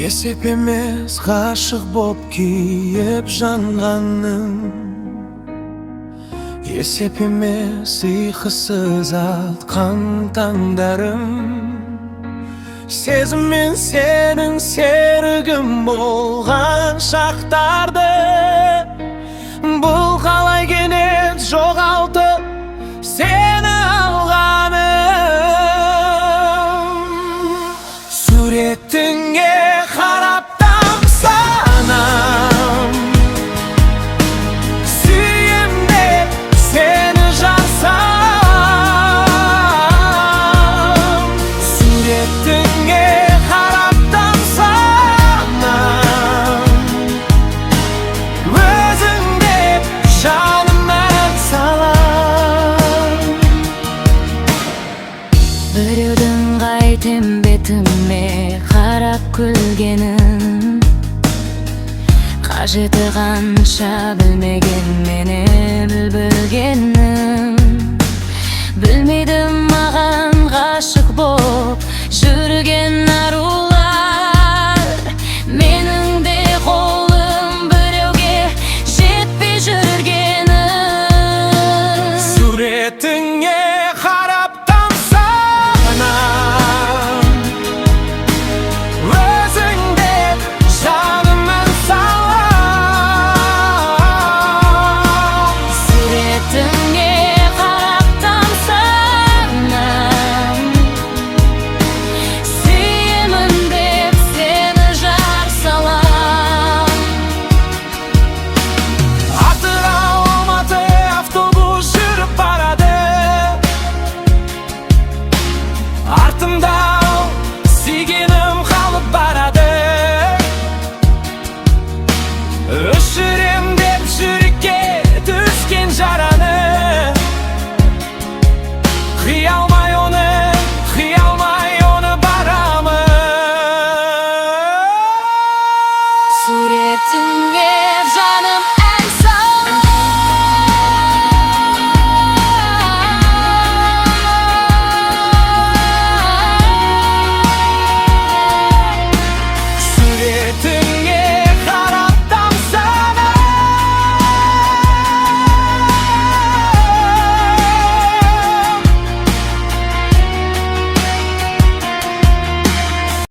Есеп эмес гашык боп кийип жанганым, есеп эмес ыйкысыз аткан таңдарым. Сезим мен сенин серигим болгон шактарды бул калай кенет жогалтып сени алганым. Суретиңе карап тамсанам, сүйем деп сени жазсам. Суретиңе карап тамсанам, өзүң деп жаныма салам. Бирөөдөн кайтем бетиме карап күлгенин, кажети канча билмеген мени билбегенин. Билмейдим маган гашык боп жүрген